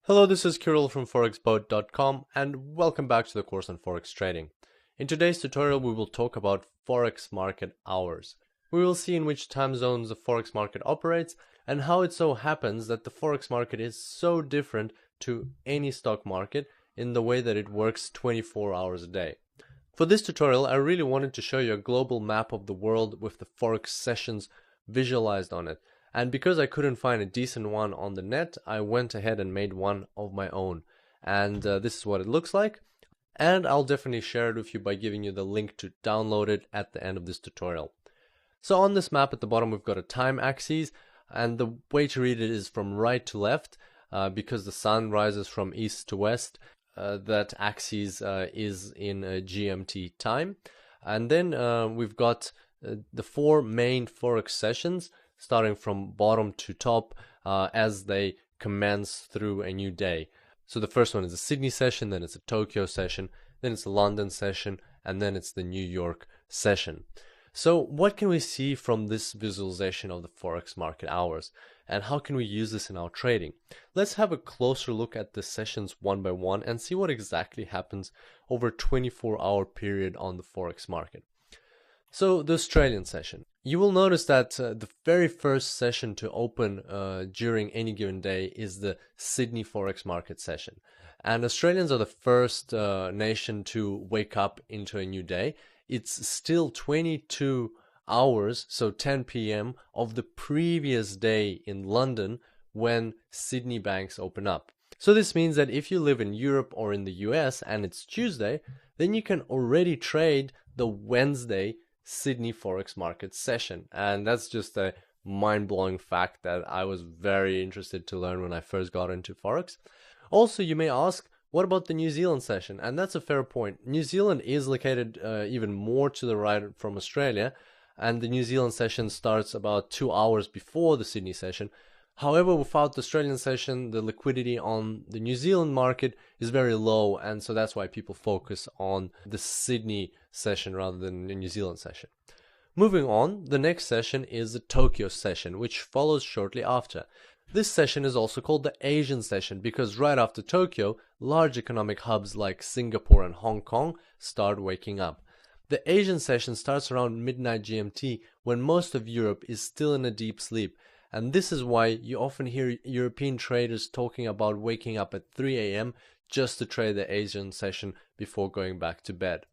Hello, this is Kirill from forexboat.com and welcome back to the course on Forex trading. In today's tutorial we will talk about Forex market hours. We will see in which time zones the Forex market operates and how it so happens that the Forex market is so different to any stock market in the way that it works 24 hours a day. For this tutorial I really wanted to show you a global map of the world with the Forex sessions visualized on it. And because I couldn't find a decent one on the net, I went ahead and made one of my own. And this is what it looks like. And I'll definitely share it with you by giving you the link to download it at the end of this tutorial. So on this map at the bottom we've got a time axis, and the way to read it is from right to left because the sun rises from east to west. That axis is in GMT time. And then we've got the four main Forex sessions starting from bottom to top as they commence through a new day. So the first one is a Sydney session, then it's a Tokyo session, then it's a London session, and then it's the New York session. So what can we see from this visualization of the Forex market hours, and how can we use this in our trading? Let's have a closer look at the sessions one by one and see what exactly happens over a 24-hour period on the Forex market. So the Australian session. You will notice that the very first session to open during any given day is the Sydney Forex market session. And Australians are the first nation to wake up into a new day. It's still 22 hours, so 10 p.m. of the previous day in London when Sydney banks open up. So this means that if you live in Europe or in the US and it's Tuesday, then you can already trade the Wednesday Sydney Forex market session. And that's just a mind-blowing fact that I was very interested to learn when I first got into Forex. Also, you may ask, what about the New Zealand session? And that's a fair point. New Zealand is located even more to the right from Australia, and the New Zealand session starts about 2 hours before the Sydney session. However, without the Australian session, the liquidity on the New Zealand market is very low, and so that's why people focus on the Sydney session rather than the New Zealand session. Moving on, the next session is the Tokyo session, which follows shortly after. This session is also called the Asian session because right after Tokyo, large economic hubs like Singapore and Hong Kong start waking up. The Asian session starts around midnight GMT when most of Europe is still in a deep sleep. And this is why you often hear European traders talking about waking up at 3 a.m. just to trade the Asian session before going back to bed.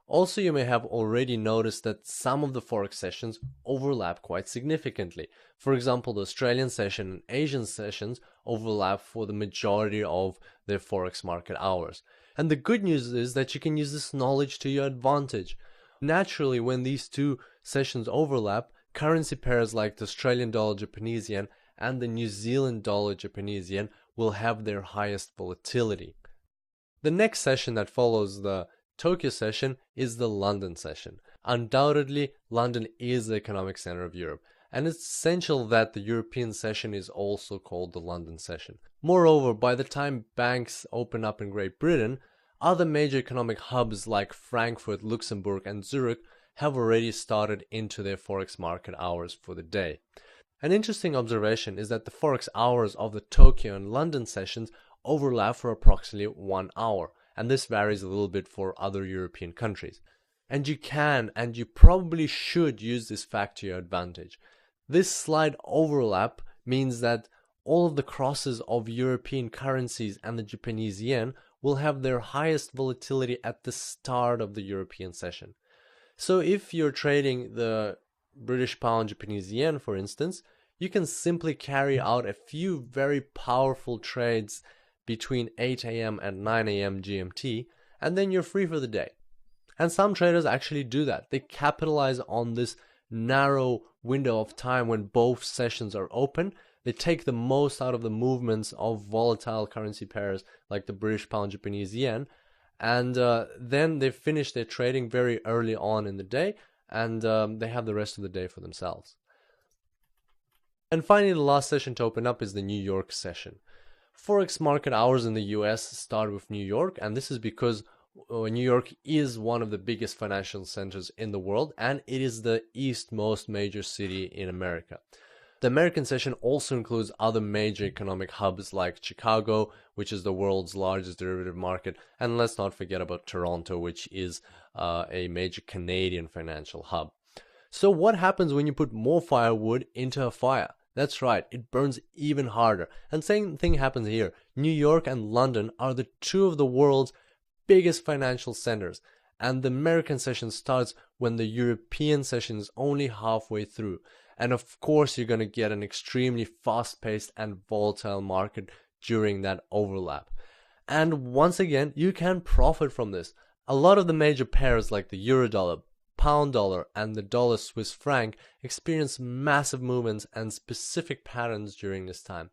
Also, you may have already noticed that some of the Forex sessions overlap quite significantly. For example, the Australian session and Asian sessions overlap for the majority of their Forex market hours. And the good news is that you can use this knowledge to your advantage. Naturally, when these two sessions overlap, currency pairs like the Australian dollar Japanese yen and the New Zealand dollar Japanese yen will have their highest volatility. The next session that follows the Tokyo session is the London session. Undoubtedly, London is the economic center of Europe, and it's essential that the European session is also called the London session. Moreover, by the time banks open up in Great Britain, other major economic hubs like Frankfurt, Luxembourg, and Zurich have already started into their Forex market hours for the day. An interesting observation is that the Forex hours of the Tokyo and London sessions overlap for approximately 1 hour, and this varies a little bit for other European countries. And you can and you probably should use this fact to your advantage. This slight overlap means that all of the crosses of European currencies and the Japanese yen will have their highest volatility at the start of the European session. So if you're trading the British pound Japanese yen, for instance, you can simply carry out a few very powerful trades between 8 a.m. and 9 a.m. GMT, and then you're free for the day. And some traders actually do that. They capitalize on this narrow window of time when both sessions are open. They take the most out of the movements of volatile currency pairs like the British pound Japanese yen, and then they finish their trading very early on in the day, and they have the rest of the day for themselves. And finally, the last session to open up is the New York session. Forex market hours in the US start with New York, and this is because New York is one of the biggest financial centers in the world, and it is the eastmost major city in America. The American session also includes other major economic hubs like Chicago, which is the world's largest derivative market, and let's not forget about Toronto, which is a major Canadian financial hub. So what happens when you put more firewood into a fire? That's right, it burns even harder. And same thing happens here. New York and London are the two of the world's biggest financial centers, and the American session starts when the European session is only halfway through. And of course, you're going to get an extremely fast-paced and volatile market during that overlap. And once again, you can profit from this. A lot of the major pairs like the Eurodollar, Pound dollar, and the dollar Swiss franc experience massive movements and specific patterns during this time.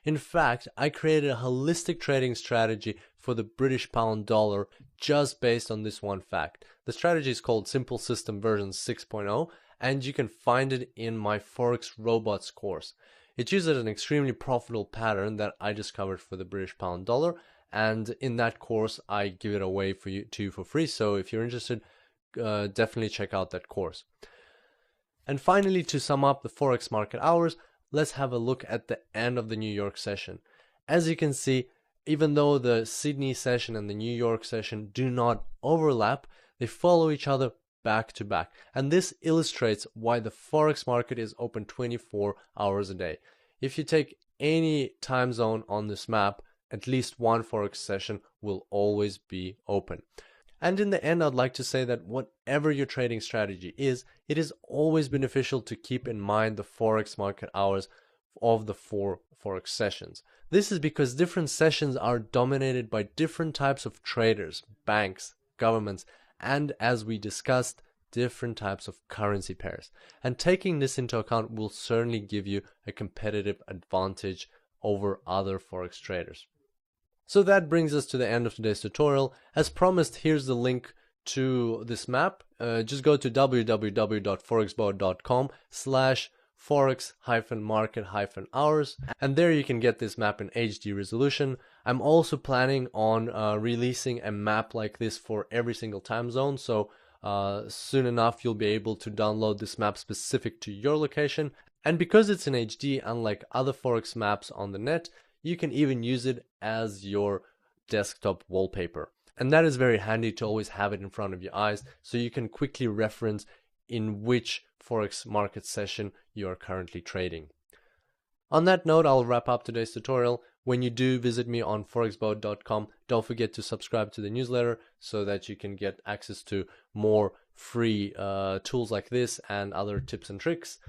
In fact, I created a holistic trading strategy for the British pound dollar just based on this one fact. The strategy is called Simple System version 6.0, and you can find it in my Forex Robots course. It uses an extremely profitable pattern that I discovered for the British pound dollar, and in that course I give it away for you for free. So if you're interested, definitely check out that course. And finally, to sum up the Forex market hours, let's have a look at the end of the New York session. As you can see, even though the Sydney session and the New York session do not overlap, they follow each other back to back. And this illustrates why the Forex market is open 24 hours a day. If you take any time zone on this map, at least one Forex session will always be open. And in the end, I'd like to say that whatever your trading strategy is, it is always beneficial to keep in mind the Forex market hours of the 4 Forex sessions. This is because different sessions are dominated by different types of traders, banks, governments, and as we discussed, different types of currency pairs. And taking this into account will certainly give you a competitive advantage over other Forex traders. So that brings us to the end of today's tutorial. As promised, here's the link to this map. Just go to www.forexbot.com/forex-market-hours, and there you can get this map in HD resolution. I'm also planning on releasing a map like this for every single time zone, so soon enough you'll be able to download this map specific to your location. And because it's in HD, unlike other Forex maps on the net, you can even use it as your desktop wallpaper. And that is very handy to always have it in front of your eyes, so you can quickly reference in which Forex market session you are currently trading. On that note, I'll wrap up today's tutorial. When you do visit me on forexbot.com, don't forget to subscribe to the newsletter so that you can get access to more free tools like this and other tips and tricks.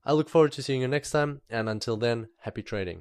I look forward to seeing you next time, and until then, happy trading.